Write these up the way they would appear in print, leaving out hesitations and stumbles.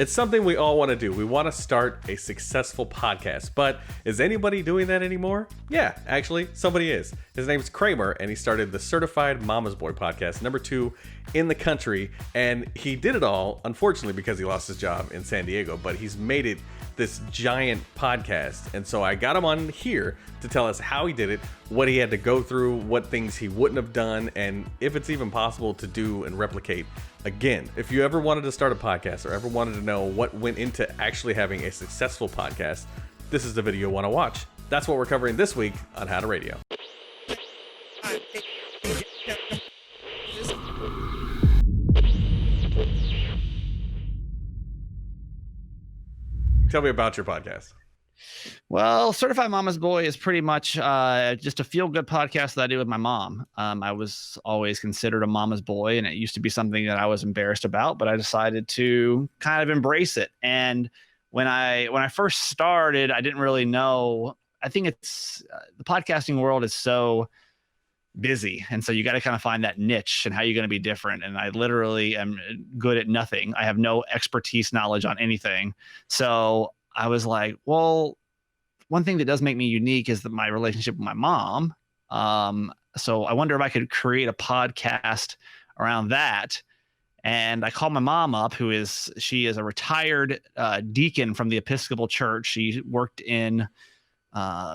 It's something we all want to do. We want to start a successful podcast, but is anybody doing that anymore? Yeah, actually, somebody is. His name's Kramer, and he started the Certified Mama's Boy podcast, number 2 in the country, and he did it all, unfortunately, because he lost his job in San Diego, but he's made it this giant podcast, and so I got him on here to tell us how he did it, what he had to go through, what things he wouldn't have done, and if it's even possible to do and replicate again. If you ever wanted to start a podcast or ever wanted to know what went into actually having a successful podcast, this is the video you want to watch. That's what we're covering this week on How to Radio. Tell me about your podcast. Well, Certified Mama's Boy is pretty much just a feel-good podcast that I do with my mom. I was always considered a mama's boy, and it used to be something that I was embarrassed about, but I decided to kind of embrace it. And when I first started, I didn't really know. I think it's the podcasting world is so busy, and so you got to kind of find that niche and how you're going to be different. And I literally am good at nothing. I have no expertise knowledge on anything. So I was like, well, one thing that does make me unique is my relationship with my mom. So I wonder if I could create a podcast around that. And I called my mom up, she is a retired deacon from the Episcopal Church. She worked in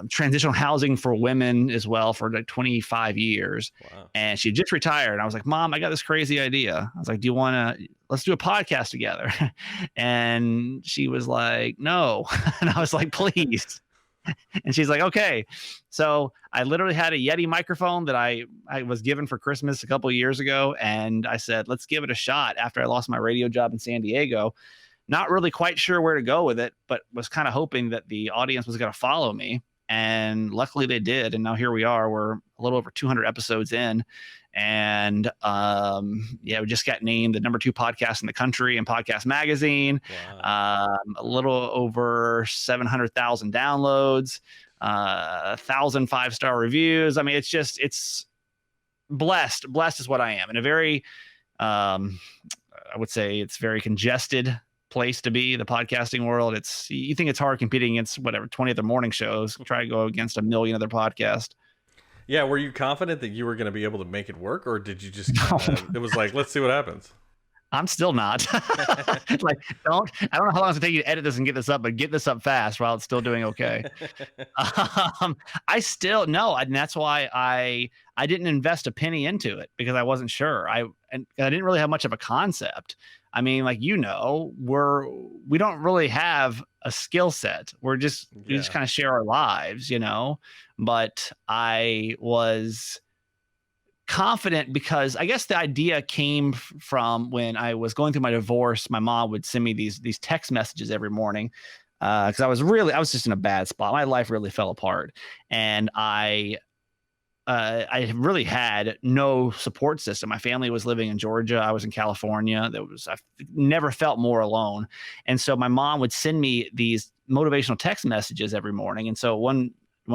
transitional housing for women as well for like 25 years. Wow. And she just retired. And I was like, Mom, I got this crazy idea. I was like, let's do a podcast together. And she was like, no. And I was like, please. And she's like, okay. So I literally had a Yeti microphone that I was given for Christmas a couple of years ago. And I said, let's give it a shot after I lost my radio job in San Diego. Not really quite sure where to go with it, but was kind of hoping that the audience was going to follow me. And luckily they did. And now here we are. We're a little over 200 episodes in. And we just got named the number 2 podcast in the country in Podcast Magazine. Wow. A little over 700,000 downloads, 1,000 5-star reviews. I mean, it's blessed. Blessed is what I am. In a very, I would say it's very congested place to be, the podcasting world. You think it's hard competing against 20 other morning shows, try to go against a million other podcasts. Yeah, were you confident that you were going to be able to make it work, or did you just it was like, let's see what happens? I'm still not. I don't know how long it's going to take you to edit this and get this up, but get this up fast while it's still doing okay. I still no, and that's why I didn't invest a penny into it, because I wasn't sure. I didn't really have much of a concept. I mean, like, we don't really have a skill set. We just kind of share our lives, But I was confident because I guess the idea came from when I was going through my divorce. My mom would send me these text messages every morning because I was just in a bad spot. My life really fell apart, and I really had no support system. My family was living in Georgia. I was in California. I never felt more alone. And so my mom would send me these motivational text messages every morning. And so one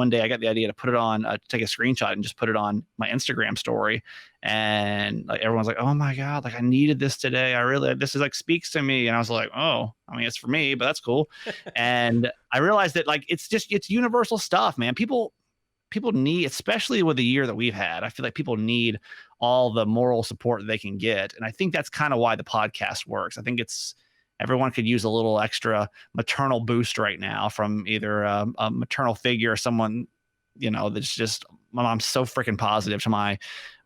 day I got the idea to put it on, take a screenshot and just put it on my Instagram story. And like, everyone's like, oh my God, like I needed this today. This is like speaks to me. And I was like, oh, I mean, it's for me, but that's cool. And I realized that like, it's universal stuff, man. People need, especially with the year that we've had, I feel like people need all the moral support that they can get. And I think that's kind of why the podcast works. I think everyone could use a little extra maternal boost right now from either a maternal figure or someone, that's just, my mom's so freaking positive to my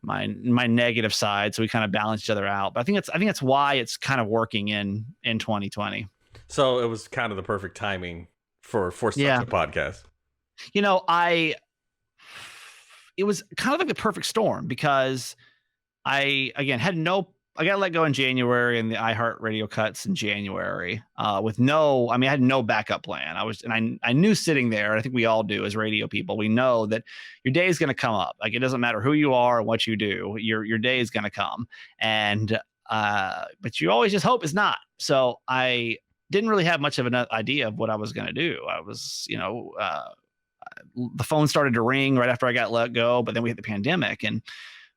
negative side. So we kind of balance each other out. But I think that's why it's kind of working in 2020. So it was kind of the perfect timing for such a podcast. It was kind of like the perfect storm because I got let go in January and the iHeartRadio cuts in January I had no backup plan. I knew sitting there, I think we all do as radio people, we know that your day is going to come up. Like, it doesn't matter who you are or what you do, your day is going to come. And, but you always just hope it's not. So I didn't really have much of an idea of what I was going to do. I was, the phone started to ring right after I got let go, but then we hit the pandemic, and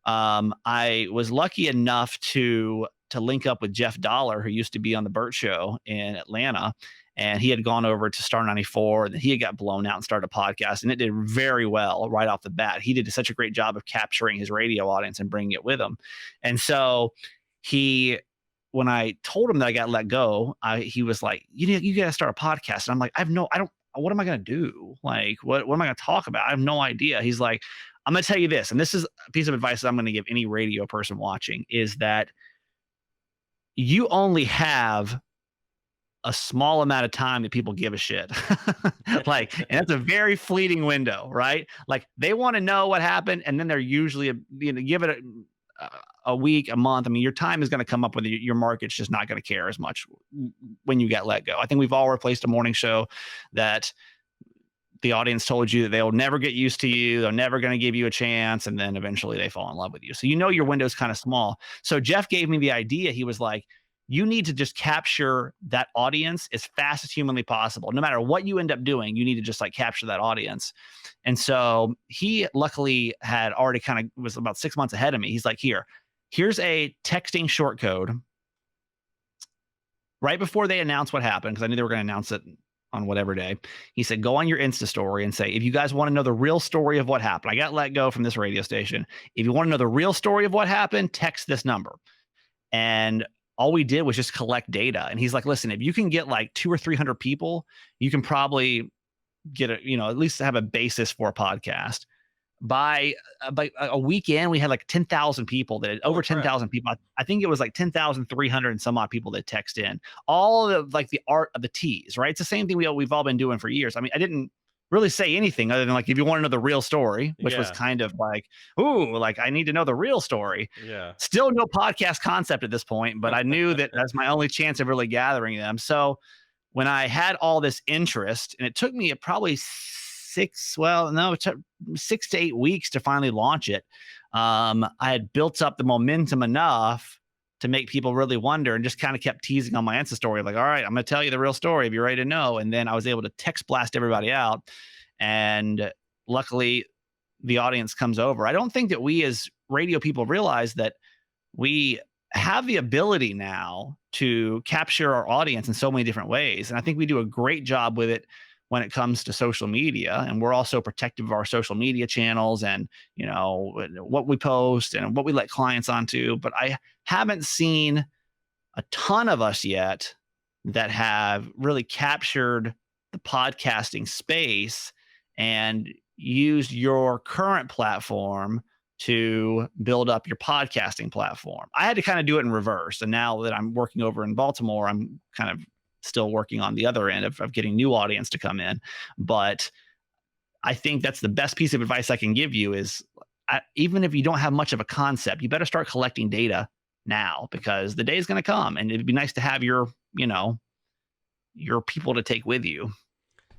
I was lucky enough to to link up with Jeff Dollar, who used to be on the Burt Show in Atlanta. And he had gone over to Star 94, and he had got blown out and started a podcast, and it did very well right off the bat. He did such a great job of capturing his radio audience and bringing it with him. And so when I told him that I got let go, he was like, you got to start a podcast. And I'm like, what am I going to do? Like, what am I going to talk about? I have no idea. He's like, I'm going to tell you this. And this is a piece of advice that I'm going to give any radio person watching, is that you only have a small amount of time that people give a shit. Like, and that's a very fleeting window, right? Like, they want to know what happened, and then they're usually, give it a week, a month. I mean, your time is going to come up with your market's just not going to care as much when you get let go. I think we've all replaced a morning show that the audience told you that they'll never get used to you. They're never going to give you a chance. And then eventually they fall in love with you. So, your window is kind of small. So Jeff gave me the idea. He was like, you need to just capture that audience as fast as humanly possible. No matter what you end up doing, you need to just like capture that audience. And so he luckily had already was about 6 months ahead of me. He's like, here's a texting short code. Right before they announced what happened, because I knew they were going to announce it on whatever day, he said, go on your Insta story and say, if you guys want to know the real story of what happened, I got let go from this radio station. If you want to know the real story of what happened, text this number. And all we did was just collect data. And he's like, listen, if you can get like 200 or 300 people, you can probably get at least have a basis for a podcast. By a weekend, we had like 10,000 people over 10,000 people. I think it was like 10,300 and some odd people that text in. All of like the art of the tease, right? It's the same thing we've all been doing for years. I mean, I didn't really say anything other than like, if you want to know the real story, which was kind of like, ooh, like I need to know the real story. Yeah. Still no podcast concept at this point, but I knew that that's my only chance of really gathering them. So when I had all this interest, and it took me probably 6 to 8 weeks to finally launch it. I had built up the momentum enough to make people really wonder, and just kind of kept teasing on my Insta story, like, all right, I'm going to tell you the real story if you're ready to know. And then I was able to text blast everybody out. And luckily the audience comes over. I don't think that we as radio people realize that we have the ability now to capture our audience in so many different ways. And I think we do a great job with it when it comes to social media. And we're also protective of our social media channels and, what we post and what we let clients onto. But I haven't seen a ton of us yet that have really captured the podcasting space and used your current platform to build up your podcasting platform. I had to kind of do it in reverse. And now that I'm working over in Baltimore, I'm kind of still working on the other end of getting new audience to come in. But I think that's the best piece of advice I can give you is even if you don't have much of a concept, you better start collecting data now, because the day is going to come and it'd be nice to have your people to take with you.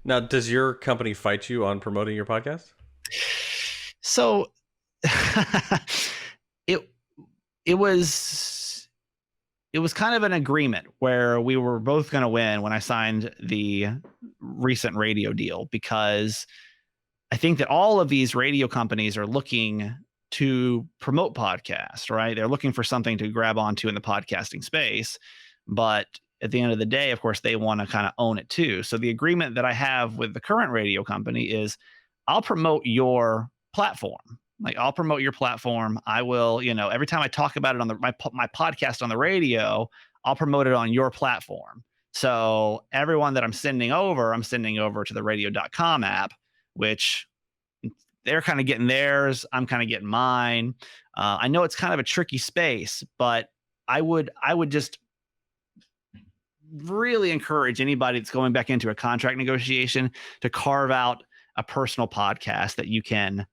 Now, does your company fight you on promoting your podcast? So it was kind of an agreement where we were both going to win when I signed the recent radio deal, because I think that all of these radio companies are looking to promote podcasts, right? They're looking for something to grab onto in the podcasting space. But at the end of the day, of course, they want to kind of own it too. So the agreement that I have with the current radio company is I'll promote your platform. Like, I'll promote your platform. I will, every time I talk about it on my podcast on the radio, I'll promote it on your platform. So everyone that I'm sending over to the radio.com app, which they're kind of getting theirs. I'm kind of getting mine. I know it's kind of a tricky space, but I would just really encourage anybody that's going back into a contract negotiation to carve out a personal podcast that you can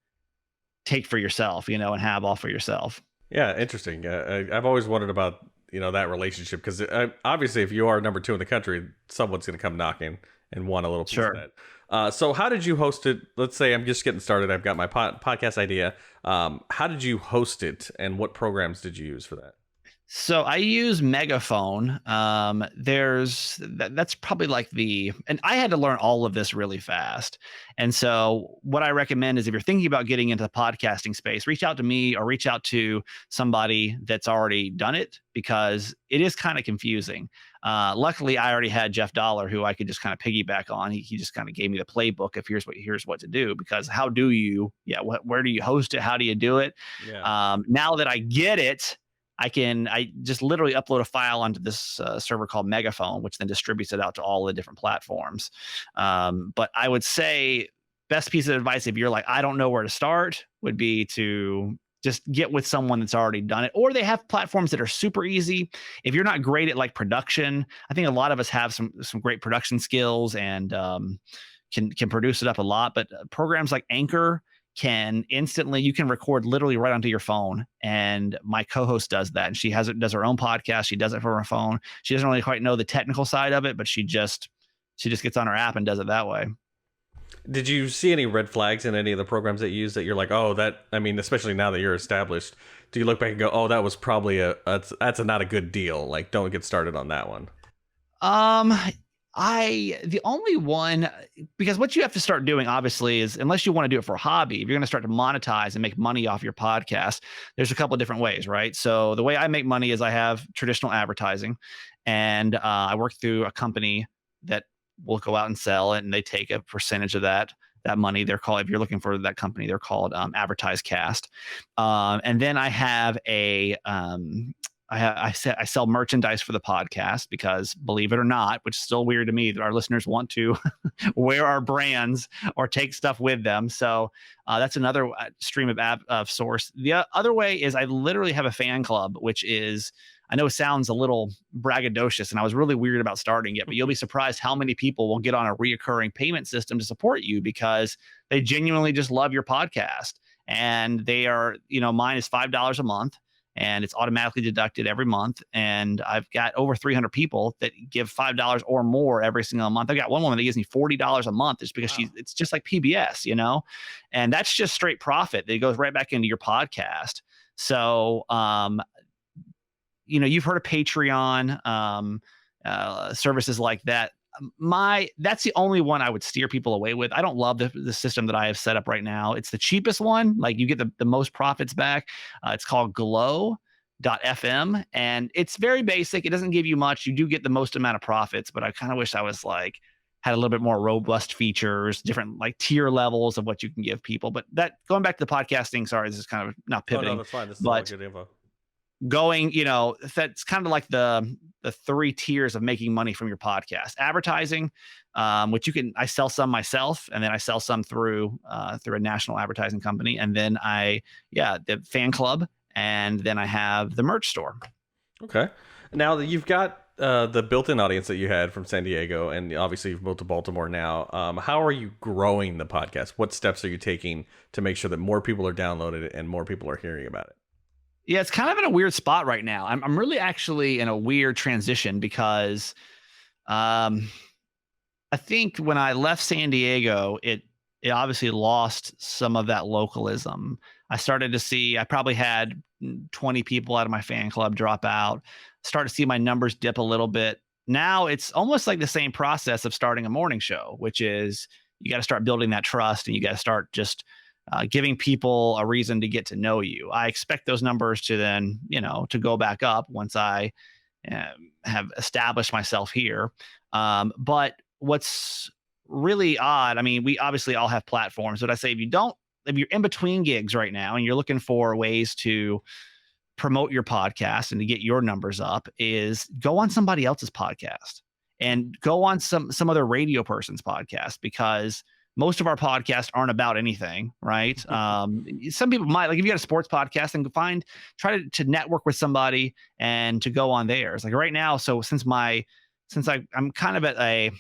take for yourself, and have all for yourself. Yeah, interesting. I've always wondered about that relationship, because obviously if you are number 2 in the country, someone's going to come knocking and want a little piece of that. So how did you host it? Let's say I'm just getting started. I've got my podcast idea. How did you host it, and what programs did you use for that? So I use Megaphone. That's probably like and I had to learn all of this really fast. And so what I recommend is if you're thinking about getting into the podcasting space, reach out to me or reach out to somebody that's already done it, because it is kind of confusing. Luckily, I already had Jeff Dollar, who I could just kind of piggyback on. He just kind of gave me the playbook of here's what to do. Because how do you, where do you host it? How do you do it? Yeah. Now that I get it, I just literally upload a file onto this server called Megaphone, which then distributes it out to all the different platforms. But I would say best piece of advice, if you're like, I don't know where to start, would be to just get with someone that's already done it, or they have platforms that are super easy. If you're not great at like production, I think a lot of us have some great production skills and can produce it up a lot. But programs like Anchor you can record literally right onto your phone. And my co-host does that, and does her own podcast. She does it from her phone. She doesn't really quite know the technical side of it, but she just gets on her app and does it that way. Did you see any red flags in any of the programs that you use that you're like, oh, especially now that you're established, do you look back and go, oh, that was probably that's not a good deal. Like, don't get started on that one. The only one, because what you have to start doing, obviously, is unless you want to do it for a hobby, if you're going to start to monetize and make money off your podcast, there's a couple of different ways, right? So the way I make money is I have traditional advertising, and I work through a company that will go out and sell it, and they take a percentage of that money. They're called, if you're looking for that company, they're called Advertise Cast. And then I have I sell merchandise for the podcast, because believe it or not, which is still weird to me, that our listeners want to wear our brands or take stuff with them. So that's another stream of source. The other way is I literally have a fan club, which is, I know it sounds a little braggadocious, and I was really weird about starting it, but you'll be surprised how many people will get on a reoccurring payment system to support you because they genuinely just love your podcast. And they are, mine is $5 a month, and it's automatically deducted every month. And I've got over 300 people that give $5 or more every single month. I've got one woman that gives me $40 a month just because it's just like PBS, and that's just straight profit that goes right back into your podcast. So, you've heard of Patreon, services like that. That's the only one I would steer people away with. I don't love the system that I have set up right now. It's the cheapest one. Like, you get the most profits back. It's called glow.fm, and it's very basic. It doesn't give you much. You do get the most amount of profits, but I kind of wish I was like, had a little bit more robust features, different like tier levels of what you can give people. But that, going back to the podcasting, sorry, this is kind of not pivoting. Oh, no, that's fine. This is all good info. Going, that's kind of like the three tiers of making money from your podcast. Advertising, which I sell some myself, and then I sell some through a national advertising company, and then the fan club, and then I have the merch store. Okay. Now that you've got the built-in audience that you had from San Diego, and obviously you've moved to Baltimore now, how are you growing the podcast? What steps are you taking to make sure that more people are downloading it and more people are hearing about it? Yeah, it's kind of in a weird spot right now. I'm really actually in a weird transition because I think when I left San Diego, it obviously lost some of that localism. I started to see, I probably had 20 people out of my fan club drop out, start to see my numbers dip a little bit. Now it's almost like the same process of starting a morning show, which is you got to start building that trust, and you got to start just giving people a reason to get to know you. I expect those numbers to then, to go back up once I have established myself here. But what's really odd, I mean, we obviously all have platforms, but I say if you're in between gigs right now and you're looking for ways to promote your podcast and to get your numbers up, is go on somebody else's podcast and go on some other radio person's podcast, because most of our podcasts aren't about anything, right? Some people might, like if you got a sports podcast, and try to network with somebody and to go on theirs. Like right now, so since I'm kind of at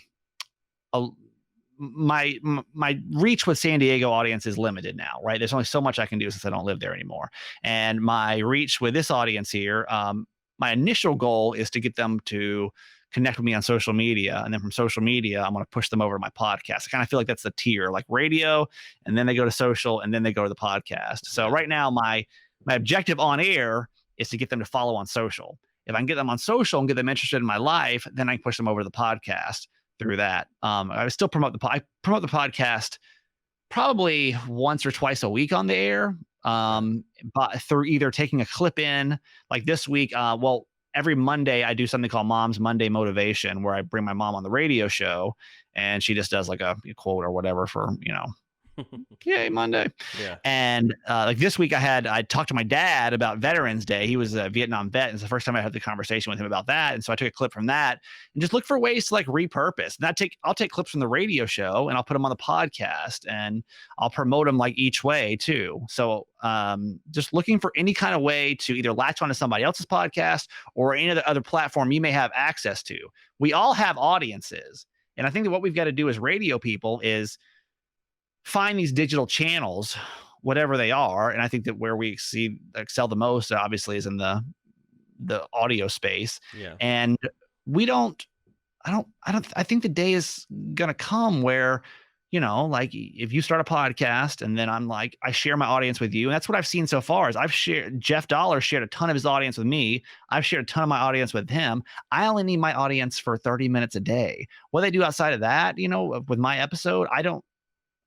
my reach with San Diego audience is limited now, right? There's only so much I can do since I don't live there anymore. And my reach with this audience here, my initial goal is to get them to connect with me on social media. And then from social media, I'm going to push them over to my podcast. I kind of feel like that's the tier, like radio, and then they go to social, and then they go to the podcast. So right now, my objective on air is to get them to follow on social. If I can get them on social and get them interested in my life, then I can push them over to the podcast through that. I still promote the podcast probably once or twice a week on the air. But through either taking a clip in, like this week, every Monday I do something called Mom's Monday Motivation, where I bring my mom on the radio show and she just does like a quote or whatever for, yay, Monday. Yeah. And like this week I talked to my dad about Veterans Day. He was a Vietnam vet. And it's the first time I had the conversation with him about that. And so I took a clip from that and just look for ways to like repurpose. And I'll take clips from the radio show and I'll put them on the podcast and I'll promote them like each way too. So just looking for any kind of way to either latch onto somebody else's podcast or any other platform you may have access to. We all have audiences. And I think that what we've got to do as radio people is find these digital channels, whatever they are. And I think that where we excel the most, obviously, is in the audio space. Yeah. And I think the day is going to come where, like if you start a podcast and then I'm like, I share my audience with you. And that's what I've seen so far is Jeff Dollar shared a ton of his audience with me. I've shared a ton of my audience with him. I only need my audience for 30 minutes a day. What they do outside of that, with my episode,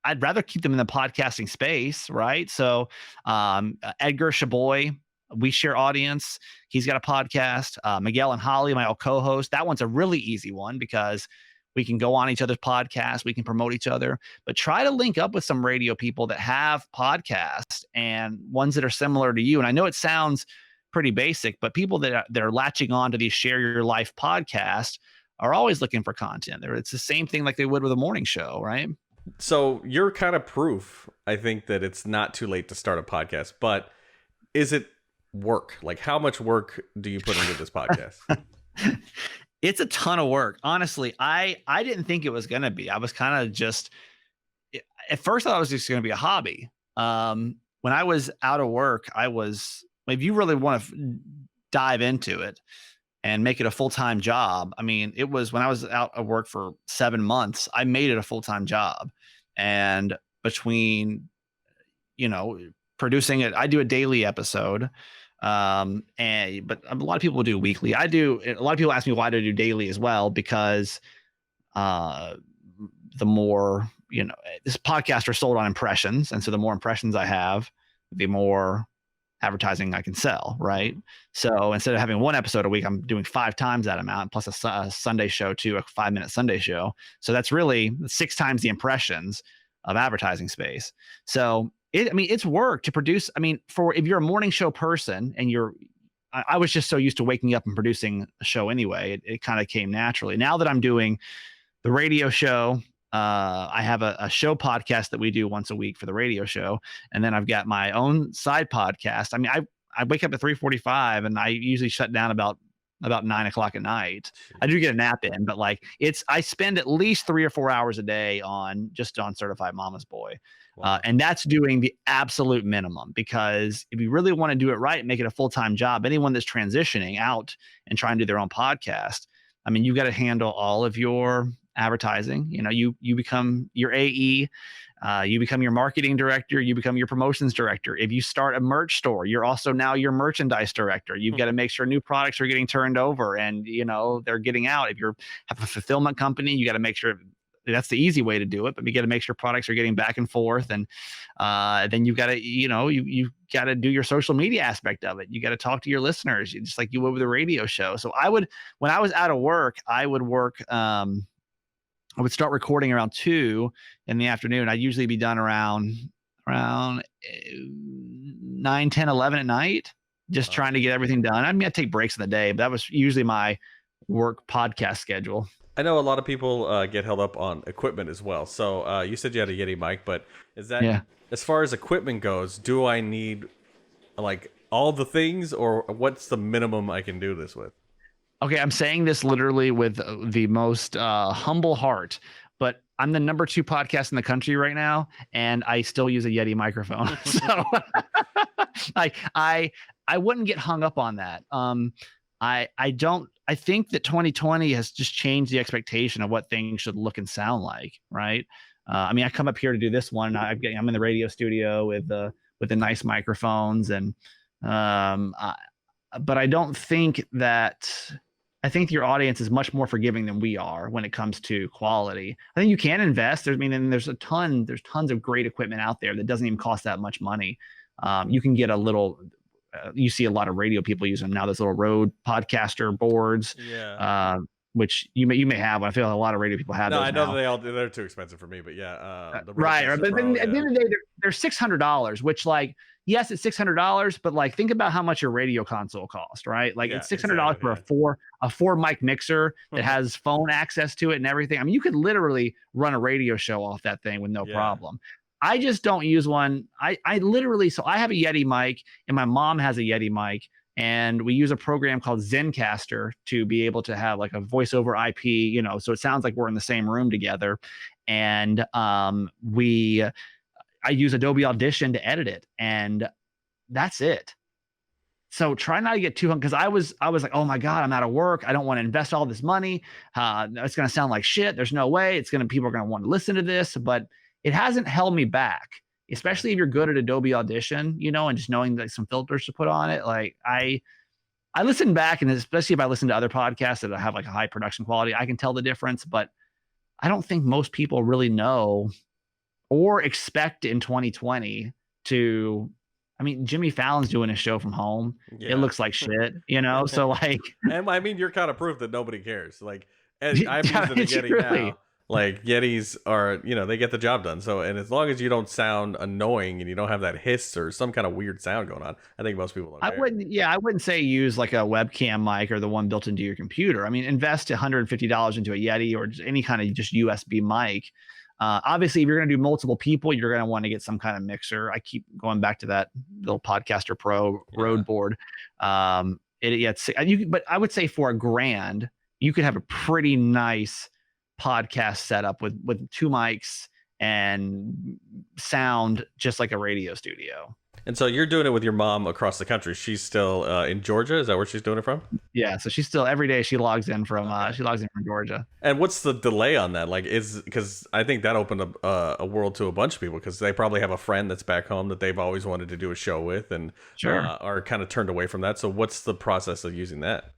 I'd rather keep them in the podcasting space, right? So Edgar Shaboy, we share audience. He's got a podcast. Miguel and Holly, my old co-host. That one's a really easy one because we can go on each other's podcasts. We can promote each other. But try to link up with some radio people that have podcasts and ones that are similar to you. And I know it sounds pretty basic, but people that are latching on to these Share Your Life podcasts are always looking for content. It's the same thing like they would with a morning show, right? So you're kind of proof, I think, that it's not too late to start a podcast, but is it work? Like how much work do you put into this podcast? It's a ton of work. Honestly, I didn't think it was going to be. I was kind of just, at first I thought it was just going to be a hobby. When I was out of work, if you really want to dive into it and make it a full-time job. I mean, it was when I was out of work for 7 months, I made it a full-time job. And between, producing it, I do a daily episode. But a lot of people do weekly. A lot of people ask me why do I do daily as well, because the more, this podcast are sold on impressions. And so the more impressions I have, the more advertising I can sell, right? So instead of having one episode a week, I'm doing 5 times that amount, plus a Sunday show too, a 5-minute Sunday show. So that's really 6 times the impressions of advertising space. So it's work to produce. I mean, if you're a morning show person and I was just so used to waking up and producing a show anyway, it kind of came naturally. Now that I'm doing the radio show, I have a show podcast that we do once a week for the radio show. And then I've got my own side podcast. I mean, I wake up at 3:45 and I usually shut down about 9 o'clock at night. I do get a nap in, but I spend at least 3 or 4 hours a day on Certified Mama's Boy. Wow. And that's doing the absolute minimum, because if you really want to do it right and make it a full-time job, anyone that's transitioning out and trying to do their own podcast, I mean, you got to handle all of your advertising. You become your AE, you become your marketing director, you become your promotions director. If you start a merch store, you're also now your merchandise director. You've got to make sure new products are getting turned over and they're getting out. If you have a fulfillment company, you got to make sure that's the easy way to do it, but you got to make sure products are getting back and forth. And then you've got to, you got to do your social media aspect of it. You got to talk to your listeners, just like you would with a radio show. So when I was out of work, I would start recording around 2 in the afternoon. I'd usually be done around 9, 10, 11 at night, just trying to get everything done. I mean, I take breaks in the day, but that was usually my work podcast schedule. I know a lot of people get held up on equipment as well. So you said you had a Yeti mic, but is that, as far as equipment goes, do I need like all the things, or what's the minimum I can do this with? Okay, I'm saying this literally with the most humble heart, but I'm the number 2 podcast in the country right now, and I still use a Yeti microphone. So I wouldn't get hung up on that. I think that 2020 has just changed the expectation of what things should look and sound like, right? I mean, I come up here to do this one. I'm in the radio studio with the nice microphones, and but I don't think that. I think your audience is much more forgiving than we are when it comes to quality. I think you can invest. There's tons of great equipment out there that doesn't even cost that much money. You can get a little. You see a lot of radio people use them now. Those little Rode podcaster boards, Yeah. which you may have. I feel like a lot of radio people have No, those I know now. that they're too expensive for me, but yeah, the Right. Rodecaster But Pro, then at the yeah. end of the day, they're $600, which like, yes, it's $600, but like think about how much your radio console cost, right? Like Yeah, it's $600 exactly, for a four mic mixer that has phone access to it and everything. I mean, you could literally run a radio show off that thing with no yeah. problem. I just don't use one. I literally, so I have a Yeti mic and my mom has a Yeti mic, and we use a program called Zencaster to be able to have like a voice over IP, so it sounds like we're in the same room together. And I use Adobe Audition to edit it, and that's it. So try not to get too hung, because I was like, oh my God, I'm out of work. I don't want to invest all this money. It's going to sound like shit. There's no way people are going to want to listen to this, but it hasn't held me back, especially if you're good at Adobe Audition, and just knowing like some filters to put on it. Like I listen back, and especially if I listen to other podcasts that have like a high production quality, I can tell the difference, but I don't think most people really know or expect in 2020 to. I mean, Jimmy Fallon's doing a show from home. Yeah. It looks like shit, so like. And I mean, you're kind of proof that nobody cares. Like, and I'm Yeah, using a it's Yeti really. now. Like, Yetis are, they get the job done. So, and as long as you don't sound annoying and you don't have that hiss or some kind of weird sound going on, I think most people don't care. I wouldn't say use like a webcam mic or the one built into your computer. I mean, invest $150 into a Yeti or just any kind of just USB mic. Obviously, if you're going to do multiple people, you're going to want to get some kind of mixer. I keep going back to that little Podcaster Pro Rode board. But I would say for $1,000, you could have a pretty nice podcast setup with two mics and sound just like a radio studio. And so you're doing it with your mom across the country. She's still in Georgia. Is that where she's doing it from? Yeah. So she's still every day she logs in from Georgia. And what's the delay on that? Like, because I think that opened up a world to a bunch of people, because they probably have a friend that's back home that they've always wanted to do a show with, and are kind of turned away from that. So what's the process of using that?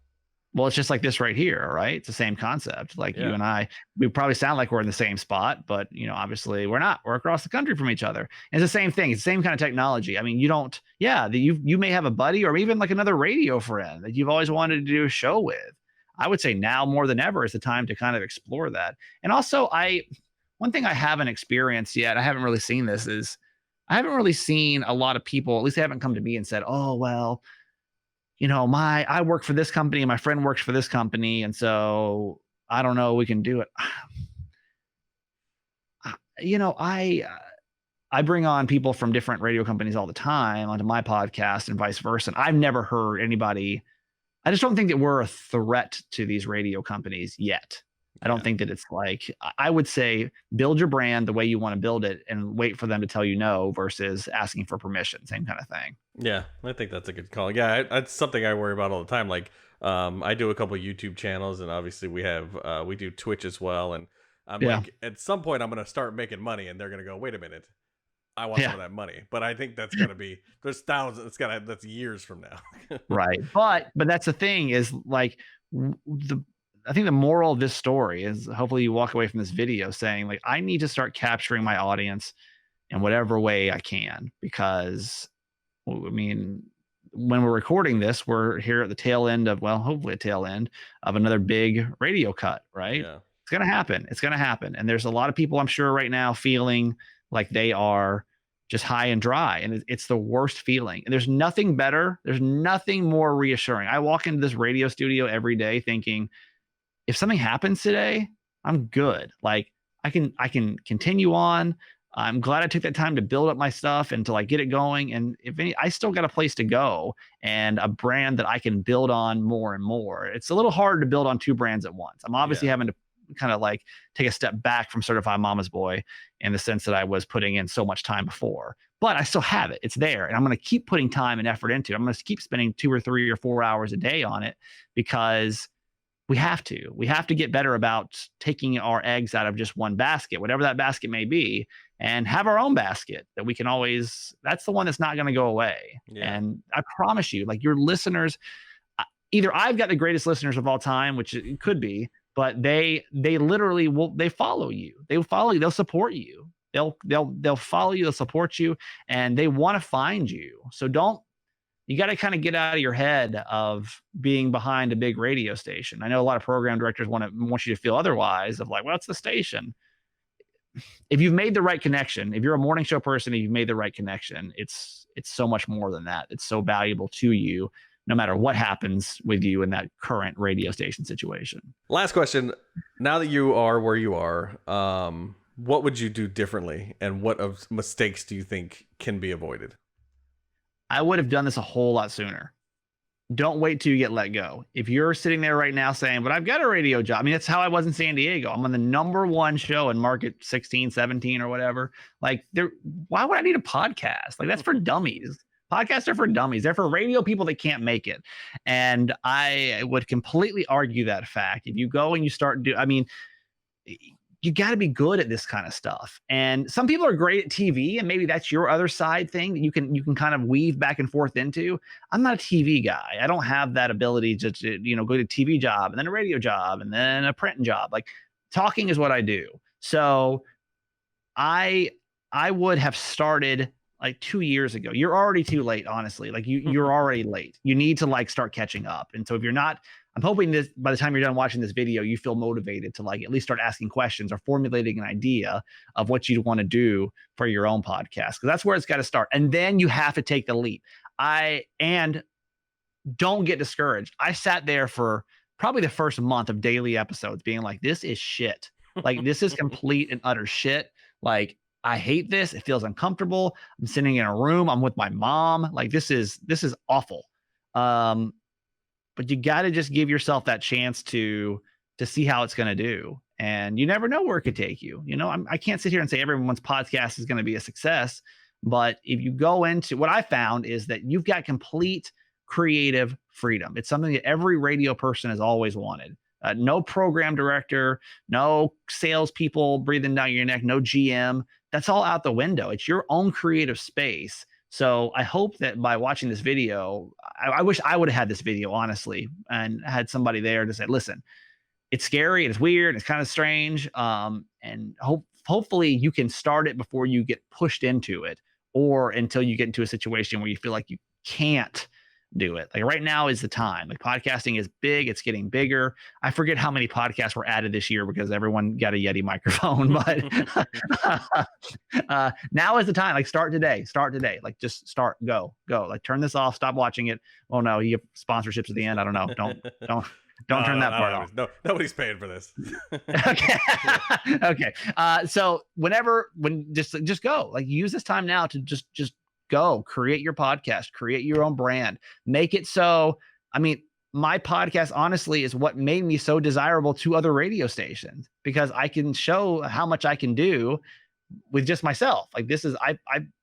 Well, it's just like this right here, right? It's the same concept. Like you and I, we probably sound like we're in the same spot, but obviously we're not. We're across the country from each other. And it's the same thing. It's the same kind of technology. I mean, you may have a buddy or even like another radio friend that you've always wanted to do a show with. I would say now more than ever is the time to kind of explore that. And also one thing I haven't experienced yet, I haven't really seen this, is I haven't really seen a lot of people, at least they haven't come to me and said, oh, well, I work for this company and my friend works for this company, and so I don't know, we can do it. I bring on people from different radio companies all the time onto my podcast and vice versa. And I've never heard anybody. I just don't think that we're a threat to these radio companies yet. I don't think that it's like, I would say build your brand the way you want to build it and wait for them to tell you no versus asking for permission. Same kind of thing. Yeah, I think that's a good call. Yeah, that's something I worry about all the time. Like, I do a couple of YouTube channels, and obviously we do Twitch as well. And I'm like, at some point I'm going to start making money, and they're going to go, wait a minute, I want some of that money. But I think that's going to be, there's thousands, that's years from now. Right. But that's the thing is like I think the moral of this story is hopefully you walk away from this video saying like, I need to start capturing my audience in whatever way I can, because I mean, when we're recording this, we're here at the tail end of, hopefully a tail end of another big radio cut, right? Yeah. It's going to happen. It's going to happen. And there's a lot of people, I'm sure right now, feeling like they are just high and dry. And it's the worst feeling. And there's nothing better. There's nothing more reassuring. I walk into this radio studio every day thinking, if something happens today, I'm good. Like I can continue on. I'm glad I took that time to build up my stuff and to like get it going. And I still got a place to go and a brand that I can build on more and more. It's a little hard to build on two brands at once. I'm obviously having to kind of like take a step back from Certified Mama's Boy in the sense that I was putting in so much time before, but I still have it. It's there. And I'm going to keep putting time and effort into it. I'm going to keep spending 2 or 3 or 4 hours a day on it, because we have to get better about taking our eggs out of just one basket, whatever that basket may be, and have our own basket that we can always, that's the one that's not going to go away. Yeah. And I promise you, like, your listeners, either I've got the greatest listeners of all time, which it could be, but they literally will, they follow you. They'll support you. They'll follow you, they'll support you, and they want to find you. So you got to kind of get out of your head of being behind a big radio station. I know a lot of program directors want you to feel otherwise, of like, well, it's the station. If you've made the right connection, if you're a morning show person and you've made the right connection, it's so much more than that. It's so valuable to you, no matter what happens with you in that current radio station situation. Last question. Now that you are where you are, what would you do differently, and what of mistakes do you think can be avoided? I would have done this a whole lot sooner. Don't wait till you get let go. If you're sitting there right now saying, but I've got a radio job. I mean, that's how I was in San Diego. I'm on the #1 show in market 16, 17 or whatever. Like, why would I need a podcast? Like, that's for dummies. Podcasts are for dummies. They're for radio people that can't make it. And I would completely argue that fact. If you go and you start you got to be good at this kind of stuff. And some people are great at TV, and maybe that's your other side thing that you can kind of weave back and forth into. I'm not a TV guy. I don't have that ability to go to a TV job and then a radio job and then a print job. Like, talking is what I do. So I would have started like 2 years ago. You're already too late, honestly. Like, you're already late. You need to like start catching up. And so if you're not, I'm hoping this, by the time you're done watching this video, you feel motivated to like at least start asking questions or formulating an idea of what you want to do for your own podcast. Because that's where it's got to start. And then you have to take the leap. And don't get discouraged. I sat there for probably the first month of daily episodes being like, this is shit. Like, this is complete and utter shit. Like, I hate this. It feels uncomfortable. I'm sitting in a room. I'm with my mom. Like, this is awful. But you got to just give yourself that chance to see how it's going to do. And you never know where it could take you. I can't sit here and say everyone's podcast is going to be a success. But if you go into, what I found is that you've got complete creative freedom. It's something that every radio person has always wanted. No program director, no salespeople breathing down your neck, no GM. That's all out the window. It's your own creative space. So I hope that by watching this video, I wish I would have had this video, honestly, and had somebody there to say, listen, it's scary, it's weird, it's kind of strange. And hopefully you can start it before you get pushed into it, or until you get into a situation where you feel like you can't do it. Like, right now is the time. Like, podcasting is big. It's getting bigger. I forget how many podcasts were added this year because everyone got a Yeti microphone, but now is the time. Like, start today. Like, just start, go. Like, turn this off, stop watching it. Oh no, you get sponsorships at the end. I don't know. Don't turn that part off. No, nobody's paying for this. Okay. Okay. So just go, like, use this time now to just go create your podcast, create your own brand, make it so. I mean, my podcast, honestly, is what made me so desirable to other radio stations, because I can show how much I can do with just myself. Like, I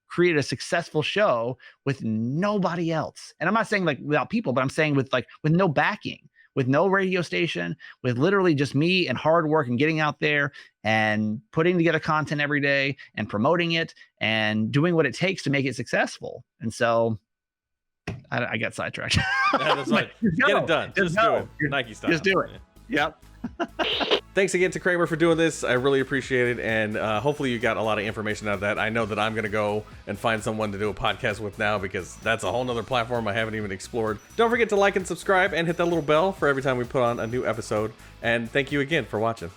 created a successful show with nobody else. And I'm not saying like without people, but I'm saying with no backing, with no radio station, with literally just me and hard work and getting out there and putting together content every day and promoting it and doing what it takes to make it successful. And so I got sidetracked. That's right. Get it done. Just do it. Nike style. Just do it. Yep. Thanks again to Kramer for doing this. I really appreciate it. And hopefully you got a lot of information out of that. I know that I'm going to go and find someone to do a podcast with now, because that's a whole nother platform I haven't even explored. Don't forget to like and subscribe and hit that little bell for every time we put on a new episode. And thank you again for watching.